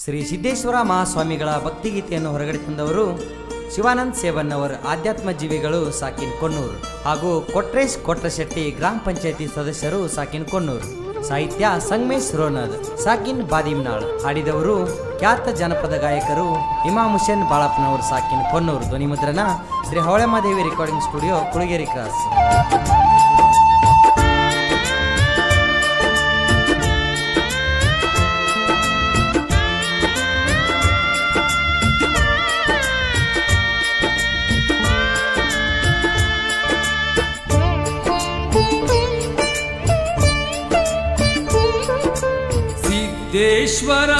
ಶ್ರೀ ಸಿದ್ದೇಶ್ವರ ಮಹಾಸ್ವಾಮಿಗಳ ಭಕ್ತಿಗೀತೆಯನ್ನು ಹೊರಗಡೆ ತಂದವರು ಶಿವಾನಂದ್ ಸೇವನ್ನವರ್ ಆಧ್ಯಾತ್ಮ ಜೀವಿಗಳು ಸಾಕಿನ್ ಕೊಣ್ಣೂರು ಹಾಗೂ ಕೊಟ್ರೇಶ್ ಕೊಟ್ರಶೆಟ್ಟಿ ಗ್ರಾಮ ಪಂಚಾಯತಿ ಸದಸ್ಯರು ಸಾಕಿನ್ ಕೊಣ್ಣೂರು. ಸಾಹಿತ್ಯ ಸಂಗಮೇಶ್ ರೋನದ್ ಸಾಕಿನ್ ಬಾದಿಮ್ನಾಳ್. ಹಾಡಿದವರು ಖ್ಯಾತ ಜನಪದ ಗಾಯಕರು ಇಮಾಮ್ ಹುಸೇನ್ ಬಾಳಪ್ಪನವರು ಸಾಕಿನ್ ಕೊಣ್ಣೂರು. ಧ್ವನಿ ಮುದ್ರಣ Shri Havalamadevi recording studio Kulageri cross. Siddeshwara